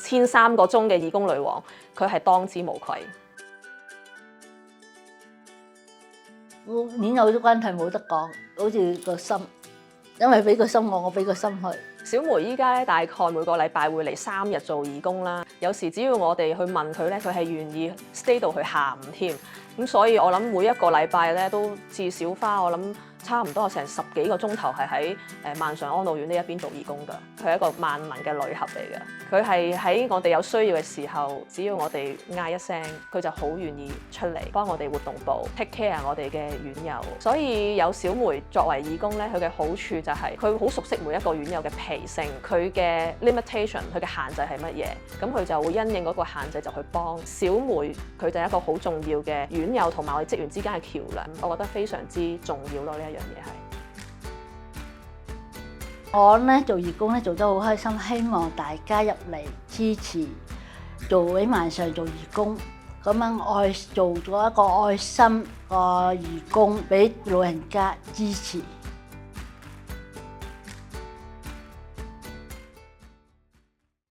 1003個鐘嘅義工女王，佢係當之無愧。院友啲關係冇得講，好似個心，因為俾個心我俾個心佢。小梅依家咧大概每個禮拜會嚟3日做義工啦，有時只要我哋去問佢咧，佢係願意 stay 到去下午添。咁所以我諗每一個禮拜咧都至少花我諗差唔多成10幾個鐘頭係喺萬上安老院呢一邊做義工㗎。佢係一個萬能嘅女俠嚟嘅，佢係喺我哋有需要嘅時候，只要我哋嗌一聲，佢就好願意出嚟幫我哋活動部 take care 我哋嘅院友。所以有小梅作為義工咧，佢嘅好處就係佢好熟悉每一個院友嘅脾性，佢嘅 limitation， 佢嘅限制係乜嘢，咁佢就會因應嗰個限制就去幫。小梅佢就係一個好重要嘅院友同埋我哋職員之間嘅橋梁，我覺得非常之重要咯。呢一樣嘢係我咧做義工咧做得好開心，希望大家入嚟支持，做喺萬上做義工，咁樣做咗一個愛心個義工俾老人家支持。